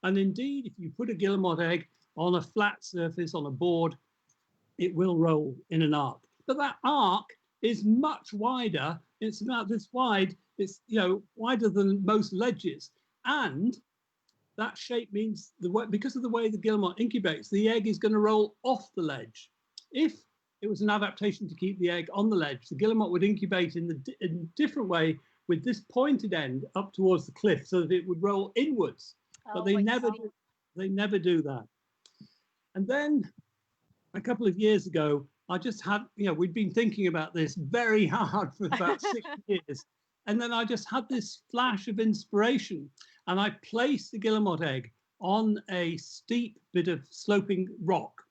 And indeed, if you put a guillemot egg on a flat surface on a board, it will roll in an arc. But that arc is much wider. It's about this wide. It's, you know, wider than most ledges. And that shape means, because of the way the guillemot incubates, the egg is going to roll off the ledge. If it was an adaptation to keep the egg on the ledge, the guillemot would incubate in a different way with this pointed end up towards the cliff so that it would roll inwards. But they never do that. And then a couple of years ago, I just had, we'd been thinking about this very hard for about 6 years. And then I just had this flash of inspiration, and I placed the guillemot egg on a steep bit of sloping rock,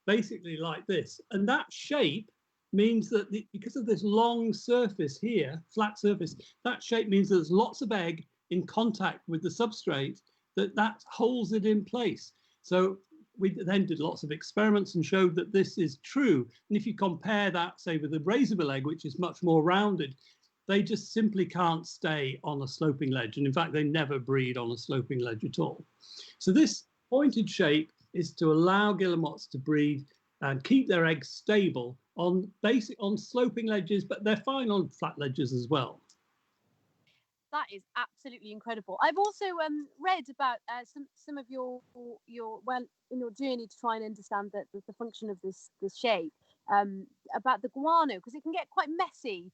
basically like this. And that shape means that because of this long surface here, flat surface, that shape means there's lots of egg in contact with the substrate that holds it in place. So we then did lots of experiments and showed that this is true. And if you compare that, say, with the razorbill egg, which is much more rounded, they just simply can't stay on a sloping ledge. And in fact, they never breed on a sloping ledge at all. So this pointed shape is to allow guillemots to breed and keep their eggs stable on sloping ledges, but they're fine on flat ledges as well. That is absolutely incredible. I've also read about some of your in your journey to try and understand the function of this shape, about the guano, because it can get quite messy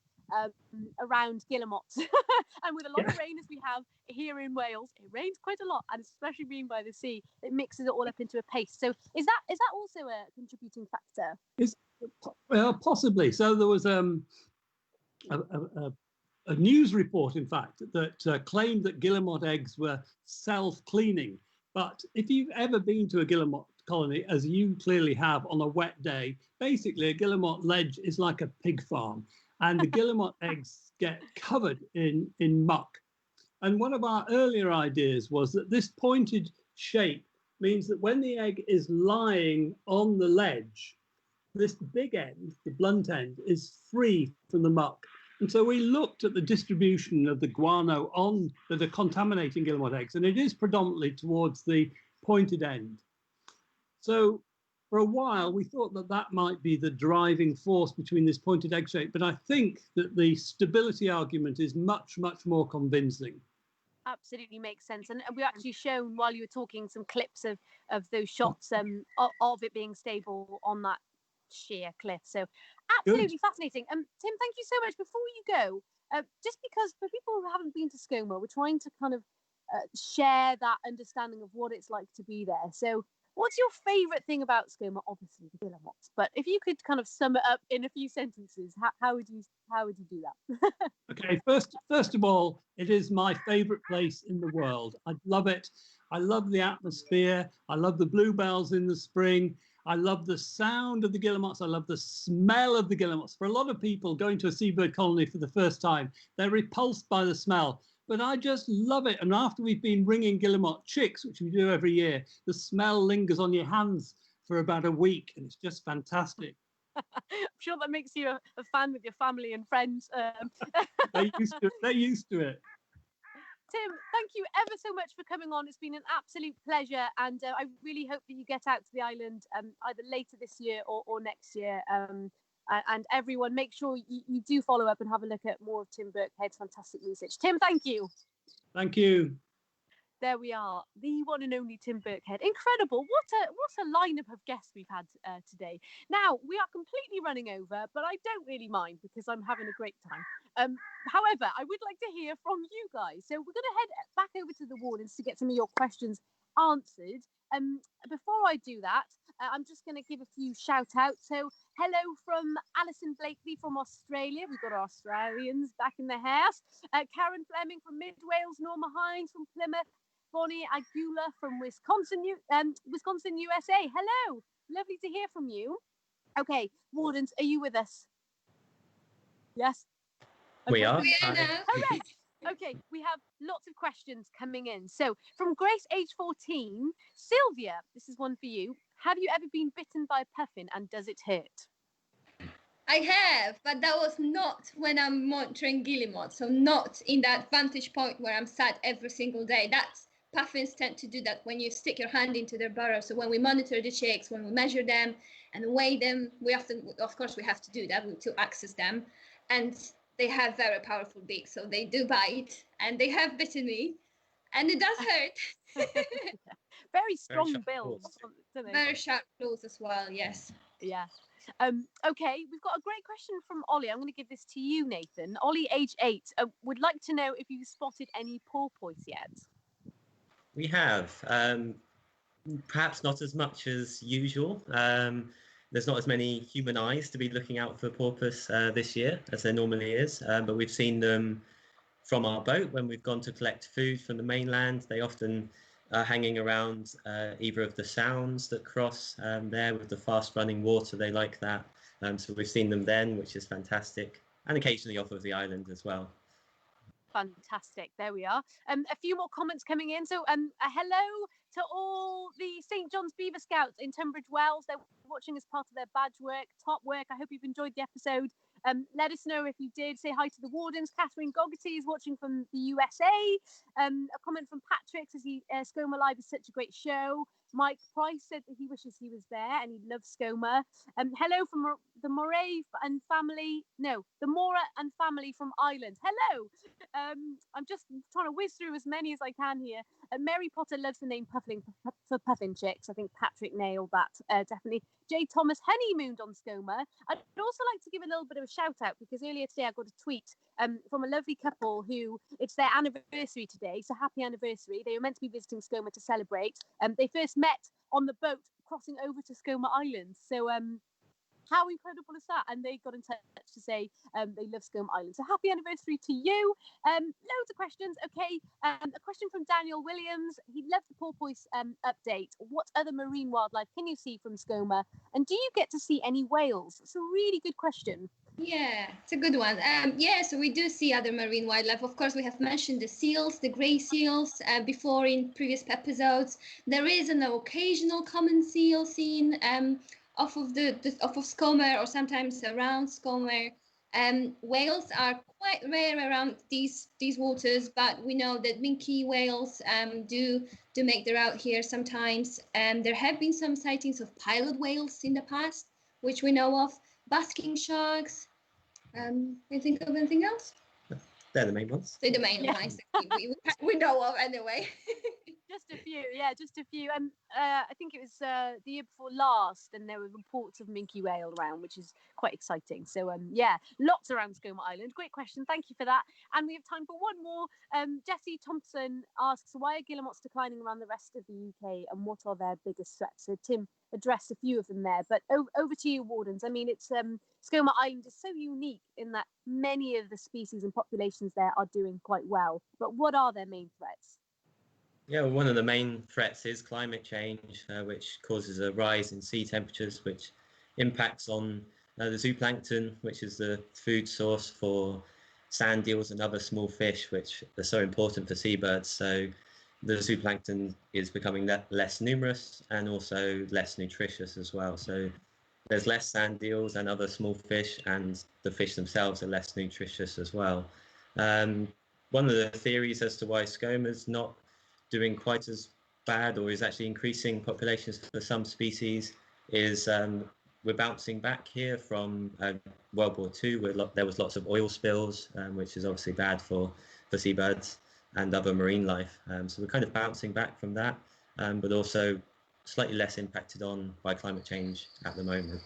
around guillemots. And with a lot of rain as we have here in Wales, it rains quite a lot, and especially being by the sea, it mixes it all up into a paste. So is that also a contributing factor? Possibly. So there was a news report, in fact, that claimed that guillemot eggs were self-cleaning. But if you've ever been to a guillemot colony, as you clearly have, on a wet day, basically a guillemot ledge is like a pig farm, and the guillemot eggs get covered in muck. And one of our earlier ideas was that this pointed shape means that when the egg is lying on the ledge, this big end, the blunt end, is free from the muck. And so we looked at the distribution of the guano on the contaminating guillemot eggs, and it is predominantly towards the pointed end. So for a while, we thought that that might be the driving force between this pointed egg shape, but I think that the stability argument is much, much more convincing. Absolutely makes sense. And we actually shown, while you were talking, some clips of those shots of it being stable on that sheer cliff. So absolutely fascinating. Tim, thank you so much. Before you go, just because for people who haven't been to Skomer, we're trying to kind of share that understanding of what it's like to be there. So what's your favourite thing about Skomer? Obviously the guillemots, but if you could kind of sum it up in a few sentences, how would you do that? Okay, first of all, it is my favourite place in the world. I love it. I love the atmosphere. I love the bluebells in the spring. I love the sound of the guillemots. I love the smell of the guillemots. For a lot of people going to a seabird colony for the first time, they're repulsed by the smell. But I just love it. And after we've been ringing guillemot chicks, which we do every year, the smell lingers on your hands for about a week, and it's just fantastic. I'm sure that makes you a fan with your family and friends. They're used to it. Tim, thank you ever so much for coming on. It's been an absolute pleasure, and I really hope that you get out to the island either later this year or next year. And everyone, make sure you do follow up and have a look at more of Tim Birkhead's fantastic research. Tim, thank you. Thank you. There we are, the one and only Tim Birkhead. Incredible. What a lineup of guests we've had today. Now, we are completely running over, but I don't really mind because I'm having a great time. However, I would like to hear from you guys. So we're going to head back over to the Wardens to get some of your questions answered. Before I do that, I'm just going to give a few shout outs. So hello from Alison Blakely from Australia. We've got our Australians back in the house. Karen Fleming from Mid Wales, Norma Hines from Plymouth, Bonnie Agula from Wisconsin, USA. Hello, lovely to hear from you. Okay, Wardens, are you with us? Yes? Okay. We are. Hooray! Okay, we have lots of questions coming in. So from Grace, age 14, Sylvia, this is one for you. Have you ever been bitten by a puffin, and does it hurt? I have, but that was not when I'm monitoring guillemots, so not in that vantage point where I'm sat every single day. Puffins tend to do that when you stick your hand into their burrow. So when we monitor the chicks, when we measure them and weigh them, we often, of course, we have to do that to access them. And they have very powerful beaks, so they do bite, and they have bitten me, and it does hurt. Very strong bills. Very sharp claws as well, yes. Yeah. Okay, we've got a great question from Ollie. I'm going to give this to you, Nathan. Ollie, age 8, would like to know if you've spotted any porpoise yet. We have. Perhaps not as much as usual. There's not as many human eyes to be looking out for porpoise this year as there normally is, but we've seen them from our boat when we've gone to collect food from the mainland. They often are hanging around either of the sounds that cross there with the fast running water. They like that. So we've seen them then, which is fantastic, and occasionally off of the island as well. Fantastic. There we are. A few more comments coming in. So hello to all the St John's Beaver Scouts in Tunbridge Wells. They're watching as part of their badge work. Top work. I hope you've enjoyed the episode. Let us know if you did. Say hi to the Wardens. Catherine Gogarty is watching from the USA. A comment from Patrick says Skomer Live is such a great show. Mike Price said that he wishes he was there and he loves Skomer. Hello from the Moray and family. No, the Mora and family from Ireland. Hello. I'm just trying to whiz through as many as I can here. Mary Potter loves the name Puffling for puffin chicks. I think Patrick nailed that, definitely. J. Thomas honeymooned on Skomer. I'd also like to give a little bit of a shout out because earlier today I got a tweet from a lovely couple who it's their anniversary today. So happy anniversary. They were meant to be visiting Skomer to celebrate. They first met on the boat crossing over to Skomer Island. So how incredible is that? And they got in touch to say they love Skomer Island. So happy anniversary to you. Loads of questions. Okay, a question from Daniel Williams. He loved the porpoise update. What other marine wildlife can you see from Skomer? And do you get to see any whales? It's a really good question. Yeah, it's a good one. Yeah, so we do see other marine wildlife. Of course, we have mentioned the seals, the grey seals, before in previous episodes. There is an occasional common seal seen off of Skomer or sometimes around Skomer. Whales are quite rare around these waters, but we know that minke whales do make their route here sometimes. There have been some sightings of pilot whales in the past, which we know of. Basking sharks. Can you think of anything else? They're the main ones. They're the main ones that we know of anyway. Just a few, yeah, just a few. I think it was the year before last, and there were reports of minke whale around, which is quite exciting. So, yeah, lots around Skomer Island. Great question, thank you for that. And we have time for one more. Jessie Thompson asks, why are guillemots declining around the rest of the UK, and what are their biggest threats? So, Tim addressed a few of them there, but over to you, Wardens. I mean, it's Skomer Island is so unique in that many of the species and populations there are doing quite well. But what are their main threats? Yeah, well, one of the main threats is climate change, which causes a rise in sea temperatures, which impacts on the zooplankton, which is the food source for sand eels and other small fish, which are so important for seabirds. So the zooplankton is becoming less numerous and also less nutritious as well. So there's less sand eels and other small fish, and the fish themselves are less nutritious as well. One of the theories as to why Skomer's not doing quite as bad, or is actually increasing populations for some species, is we're bouncing back here from World War II, where there was lots of oil spills, which is obviously bad for seabirds and other marine life. So we're kind of bouncing back from that, but also slightly less impacted on by climate change at the moment.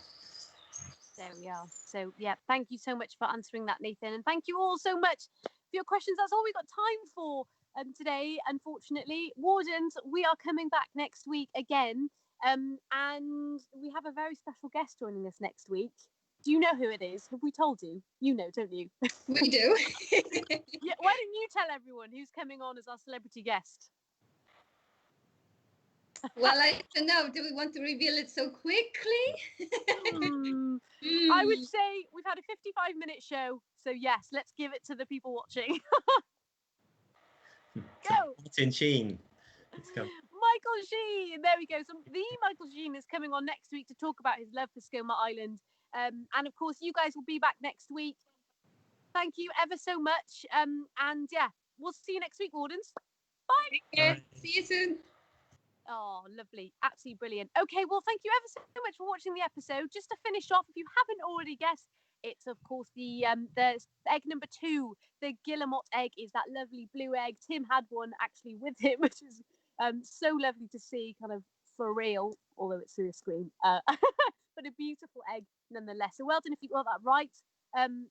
There we are. So, yeah, thank you so much for answering that, Nathan. And thank you all so much for your questions. That's all we've got time for today, unfortunately. Wardens, we are coming back next week again. And we have a very special guest joining us next week. Do you know who it is? Have we told you? You know, don't you? We do. Yeah, why don't you tell everyone who's coming on as our celebrity guest? Well, I don't know. Do we want to reveal it so quickly? I would say we've had a 55-minute show. So, yes, let's give it to the people watching. Go! Martin Sheen. Michael Sheen. There we go. So the Michael Sheen is coming on next week to talk about his love for Skomer Island. And, of course, you guys will be back next week. Thank you ever so much. And, yeah, we'll see you next week, Wardens. Bye. Yeah, see you soon. Oh, lovely. Absolutely brilliant. Okay, well, thank you ever so much for watching the episode. Just to finish off, if you haven't already guessed, it's, of course, the egg number 2. The Guillemot egg is that lovely blue egg. Tim had one actually with him, which is so lovely to see, kind of for real, although it's through a screen. But a beautiful egg nonetheless. So well done if you got that right. And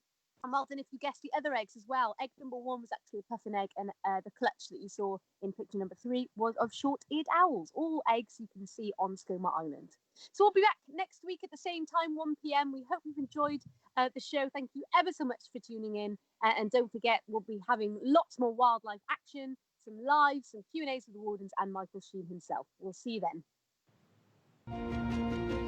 well done if you guessed the other eggs as well. Egg number 1 was actually a puffin egg, and the clutch that you saw in picture number 3 was of short-eared owls. All eggs you can see on Skomer Island. So we'll be back next week at the same time, 1 p.m. We hope you've enjoyed the show. Thank you ever so much for tuning in. And don't forget, we'll be having lots more wildlife action, some lives, some Q&As with the Wardens and Michael Sheen himself. We'll see you then.